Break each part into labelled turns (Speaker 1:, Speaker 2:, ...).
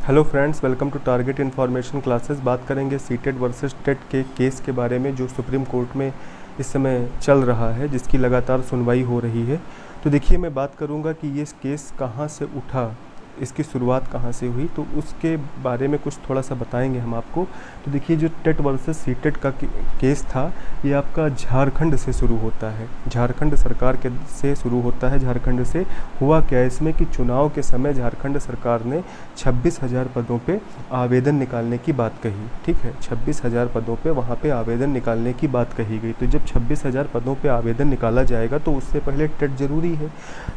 Speaker 1: Hello friends, welcome to target information classes. बात करेंगे CTET versus TET के case के बारे में जो सुप्रीम कोर्ट में इस समय चल रहा है, जिसकी लगातार सुनवाई हो रही है। तो देखिए, मैं बात करूंगा कि ये केस कहां से उठा, इसकी शुरुआत कहां से हुई, तो उसके बारे में कुछ थोड़ा सा बताएंगे हम आपको। तो देखिए, जो टेट वर्सेस सीटेट का केस था, ये आपका झारखंड से शुरू होता है, झारखंड सरकार के से शुरू होता है। झारखंड से हुआ क्या इसमें कि चुनाव के समय झारखंड सरकार ने 26,000 पदों पे आवेदन निकालने की बात कही। ठीक है, 26,000 पदों पे वहाँ पे आवेदन निकालने की बात कही गई। तो जब 26,000 पदों पे आवेदन निकाला जाएगा तो उससे पहले टेट ज़रूरी है,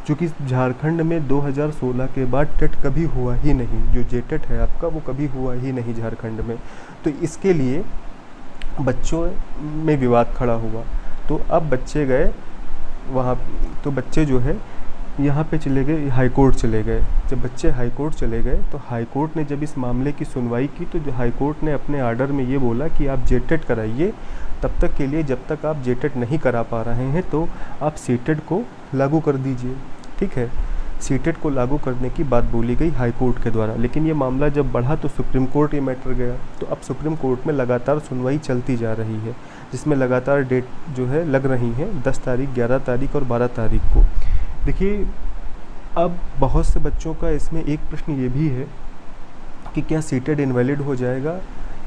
Speaker 1: क्योंकि झारखंड में 2016 के बाद टेट कभी हुआ ही नहीं। जो जेटेट है आपका, वो कभी हुआ ही नहीं झारखंड में। तो इसके लिए बच्चों में विवाद खड़ा हुआ। तो अब बच्चे गए वहाँ, तो बच्चे जो है यहाँ पे चले गए, हाई कोर्ट चले गए। जब बच्चे हाई कोर्ट चले गए तो हाई कोर्ट ने जब इस मामले की सुनवाई की, तो जो हाई कोर्ट ने अपने आर्डर में ये बोला कि आप जेटेट कराइए तब तक के लिए, जब तक आप जेटेट नहीं करा पा रहे हैं तो आप सीटेट को लागू कर दीजिए। ठीक है, सीटेट को लागू करने की बात बोली गई हाई कोर्ट के द्वारा। लेकिन ये मामला जब बढ़ा तो सुप्रीम कोर्ट ये मैटर गया। तो अब सुप्रीम कोर्ट में लगातार सुनवाई चलती जा रही है, जिसमें लगातार डेट जो है लग रही हैं, 10 तारीख, 11 तारीख और 12 तारीख को। देखिए, अब बहुत से बच्चों का इसमें एक प्रश्न ये भी है कि क्या सीटेट इनवैलिड हो जाएगा,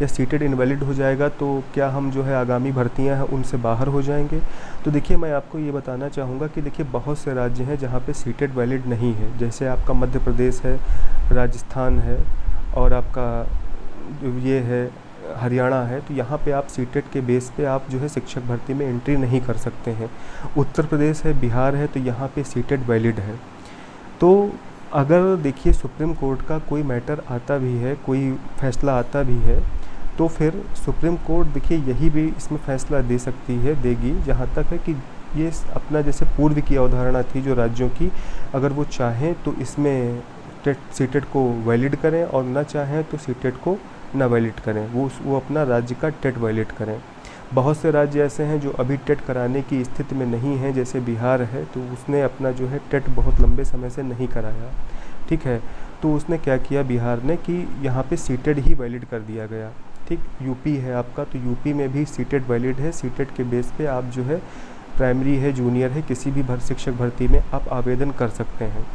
Speaker 1: या सीटेट इनवैलिड हो जाएगा तो क्या हम जो है आगामी भर्तियां हैं उनसे बाहर हो जाएंगे। तो देखिए, मैं आपको ये बताना चाहूँगा कि देखिए, बहुत से राज्य हैं जहाँ पे सीटेट वैलिड नहीं है। जैसे आपका मध्य प्रदेश है, राजस्थान है, और आपका जो ये है हरियाणा है। तो यहाँ पे आप सीटेट के बेस पे आप जो है शिक्षक भर्ती में एंट्री नहीं कर सकते हैं। उत्तर प्रदेश है, बिहार है, तो यहाँ पे सीटेट वैलिड है। तो अगर देखिए सुप्रीम कोर्ट का कोई मैटर आता भी है, कोई फैसला आता भी है, तो फिर सुप्रीम कोर्ट देखिए यही भी इसमें फैसला दे सकती है, देगी, जहाँ तक है कि ये अपना जैसे पूर्व की अवधारणा थी जो राज्यों की, अगर वो चाहें तो इसमें सीटेट को वैलिड करें, और ना चाहें तो सीटेट को ना वैलिड करें, वो अपना राज्य का टेट वैलिड करें। बहुत से राज्य ऐसे हैं जो अभी टेट कराने की स्थिति में नहीं हैं, जैसे बिहार है, तो उसने अपना जो है टेट बहुत लंबे समय से नहीं कराया। ठीक है, तो उसने क्या किया बिहार ने कि यहाँ पे सीटेट ही वैलिड कर दिया गया। ठीक, यूपी है आपका, तो यूपी में भी सीटेट वैलिड है। सीटेट के बेस पे आप जो है प्राइमरी है, जूनियर है, किसी भी शिक्षक भर्ती में आप आवेदन कर सकते हैं।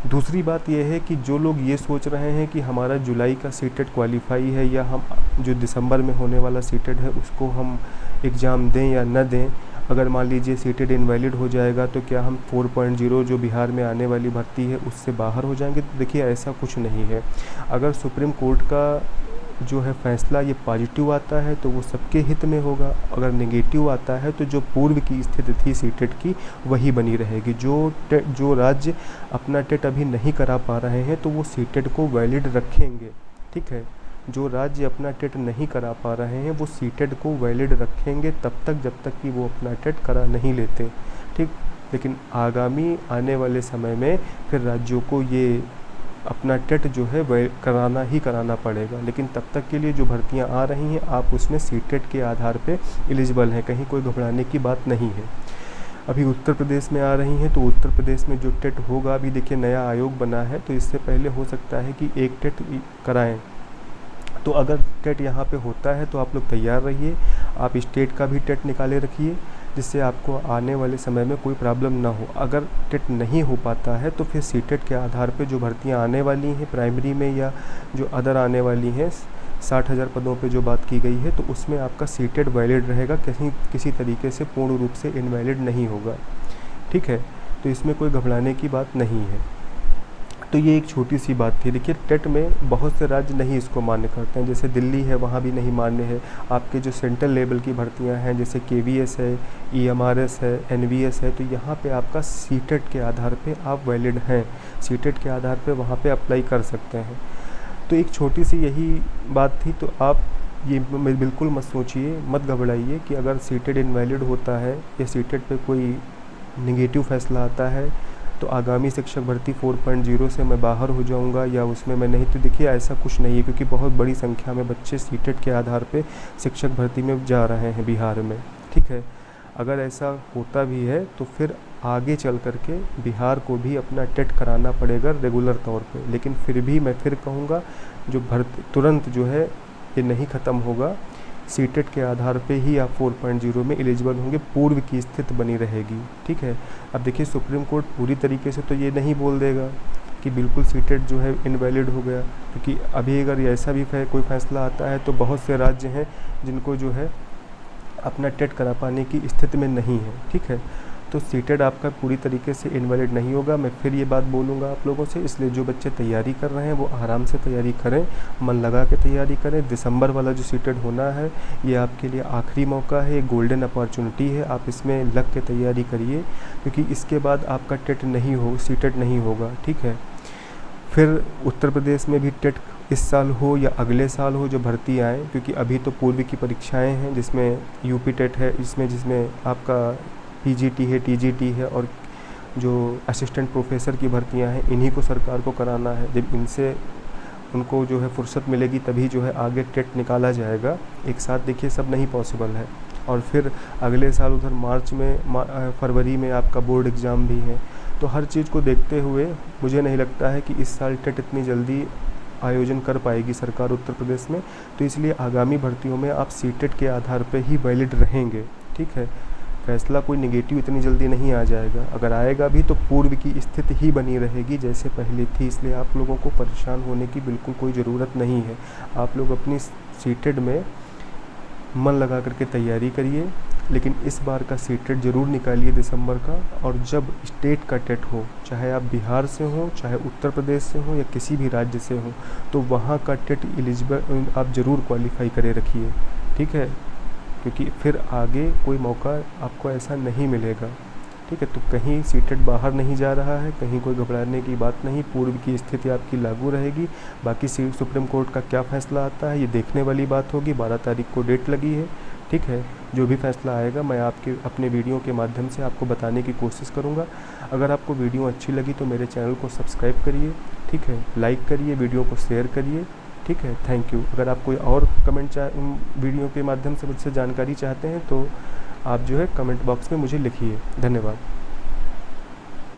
Speaker 1: दूसरी बात यह है कि जो लोग ये सोच रहे हैं कि हमारा जुलाई का सीटेट क्वालिफाई है, या हम जो दिसंबर में होने वाला सीटेट है उसको हम एग्ज़ाम दें या न दें, अगर मान लीजिए सीटेट इनवैलिड हो जाएगा तो क्या हम 4.0 जो बिहार में आने वाली भर्ती है उससे बाहर हो जाएंगे। तो देखिए, ऐसा कुछ नहीं है। अगर सुप्रीम कोर्ट का जो है फैसला ये पॉजिटिव आता है तो वो सबके हित में होगा। अगर नेगेटिव आता है तो जो पूर्व की स्थिति थी सीटेट की, वही बनी रहेगी। जो राज्य अपना टेट अभी नहीं करा पा रहे हैं तो वो सीटेट को वैलिड रखेंगे। ठीक है, जो राज्य अपना टेट नहीं करा पा रहे हैं वो सीटेट को वैलिड रखेंगे तब तक जब तक कि वो अपना टेट करा नहीं लेते। ठीक, लेकिन आगामी आने वाले समय में फिर राज्यों को ये अपना टेट जो है वह कराना ही कराना पड़ेगा। लेकिन तब तक के लिए जो भर्तियां आ रही हैं, आप उसमें सीटेट के आधार पे एलिजिबल हैं, कहीं कोई घबराने की बात नहीं है। अभी उत्तर प्रदेश में आ रही हैं, तो उत्तर प्रदेश में जो टेट होगा, अभी देखिए नया आयोग बना है, तो इससे पहले हो सकता है कि एक टेट कराएं। तो अगर टेट यहाँ पे होता है तो आप लोग तैयार रहिए, आप स्टेट का भी टेट निकाले रखिए, जिससे आपको आने वाले समय में कोई प्रॉब्लम ना हो। अगर टेट नहीं हो पाता है तो फिर सीटेट के आधार पे जो भर्तियां आने वाली हैं प्राइमरी में, या जो अदर आने वाली हैं 60,000 पदों पे जो बात की गई है, तो उसमें आपका सीटेट वैलिड रहेगा, किसी तरीके से पूर्ण रूप से इनवैलिड नहीं होगा। ठीक है, तो इसमें कोई घबराने की बात नहीं है। तो ये एक छोटी सी बात थी। देखिए, टेट में बहुत से राज्य नहीं इसको मान्य करते हैं, जैसे दिल्ली है, वहाँ भी नहीं मान्य है। आपके जो सेंट्रल लेवल की भर्तियाँ हैं, जैसे KVS है, EMRS है, NVS है, तो यहाँ पे आपका सीटेट के आधार पे आप वैलिड हैं, सीटेट के आधार पे वहाँ पे अप्लाई कर सकते हैं। तो एक छोटी सी यही बात थी। तो आप ये बिल्कुल मत सोचिए, मत घबराइए कि अगर सीटेट इनवैलिड होता है या सीटेट पे कोई निगेटिव फैसला आता है तो आगामी शिक्षक भर्ती 4.0 से मैं बाहर हो जाऊंगा या उसमें मैं नहीं। तो देखिए, ऐसा कुछ नहीं है, क्योंकि बहुत बड़ी संख्या में बच्चे सीटेट के आधार पे शिक्षक भर्ती में जा रहे हैं बिहार में। ठीक है, अगर ऐसा होता भी है तो फिर आगे चल कर के बिहार को भी अपना टेट कराना पड़ेगा रेगुलर तौर पे। लेकिन फिर भी मैं फिर कहूँगा, जो भर्ती तुरंत जो है ये नहीं ख़त्म होगा। सीटेट के आधार पे ही आप 4.0 में एलिजिबल होंगे, पूर्व की स्थिति बनी रहेगी। ठीक है, अब देखिए सुप्रीम कोर्ट पूरी तरीके से तो ये नहीं बोल देगा कि बिल्कुल सीटेट जो है इनवैलिड हो गया, क्योंकि अभी अगर ऐसा भी कोई फैसला आता है तो बहुत से राज्य हैं जिनको जो है अपना टेट करा पाने की स्थिति में नहीं है। ठीक है, तो सीटेट आपका पूरी तरीके से इनवैलिड नहीं होगा। मैं फिर ये बात बोलूँगा आप लोगों से, इसलिए जो बच्चे तैयारी कर रहे हैं वो आराम से तैयारी करें, मन लगा के तैयारी करें। दिसंबर वाला जो सीटेट होना है ये आपके लिए आखिरी मौका है, गोल्डन अपॉर्चुनिटी है, आप इसमें लग के तैयारी करिए, क्योंकि इसके बाद आपका टेट नहीं हो सीटेट नहीं होगा। ठीक है, फिर उत्तर प्रदेश में भी टेट इस साल हो या अगले साल हो जो भर्ती आए, क्योंकि अभी तो पूर्व की परीक्षाएं हैं जिसमें यूपी टेट है, जिसमें आपका पीजीटी है, टीजीटी है, और जो असिस्टेंट प्रोफेसर की भर्तियां हैं इन्हीं को सरकार को कराना है। जब इनसे उनको जो है फुर्सत मिलेगी तभी जो है आगे टेट निकाला जाएगा। एक साथ देखिए सब नहीं पॉसिबल है। और फिर अगले साल उधर मार्च में फरवरी में आपका बोर्ड एग्ज़ाम भी है। तो हर चीज़ को देखते हुए मुझे नहीं लगता है कि इस साल टेट इतनी जल्दी आयोजन कर पाएगी सरकार उत्तर प्रदेश में। तो इसलिए आगामी भर्तियों में आप सीटेट के आधार पर ही वैलिड रहेंगे। ठीक है, फैसला कोई नेगेटिव इतनी जल्दी नहीं आ जाएगा, अगर आएगा भी तो पूर्व की स्थिति ही बनी रहेगी जैसे पहले थी। इसलिए आप लोगों को परेशान होने की बिल्कुल कोई ज़रूरत नहीं है। आप लोग अपनी सीटेट में मन लगा करके तैयारी करिए, लेकिन इस बार का सीटेट ज़रूर निकालिए दिसंबर का। और जब स्टेट का टेट हो, चाहे आप बिहार से हो, चाहे उत्तर प्रदेश से हो, या किसी भी राज्य से हो, तो वहाँ का टेट एलिजिबल आप ज़रूर क्वालिफाई करे रखिए। ठीक है, क्योंकि फिर आगे कोई मौका आपको ऐसा नहीं मिलेगा। ठीक है, तो कहीं सीटेट बाहर नहीं जा रहा है, कहीं कोई घबराने की बात नहीं, पूर्व की स्थिति आपकी लागू रहेगी। बाकी सुप्रीम कोर्ट का क्या फ़ैसला आता है ये देखने वाली बात होगी। 12 तारीख को डेट लगी है। ठीक है, जो भी फैसला आएगा मैं अपने वीडियो के माध्यम से आपको बताने की कोशिश करूँगा। अगर आपको वीडियो अच्छी लगी तो मेरे चैनल को सब्सक्राइब करिए। ठीक है, लाइक करिए, वीडियो को शेयर करिए। ठीक है, थैंक यू। अगर आप कोई और वीडियो के माध्यम से मुझसे जानकारी चाहते हैं तो आप जो है कमेंट बॉक्स में मुझे लिखिए। धन्यवाद।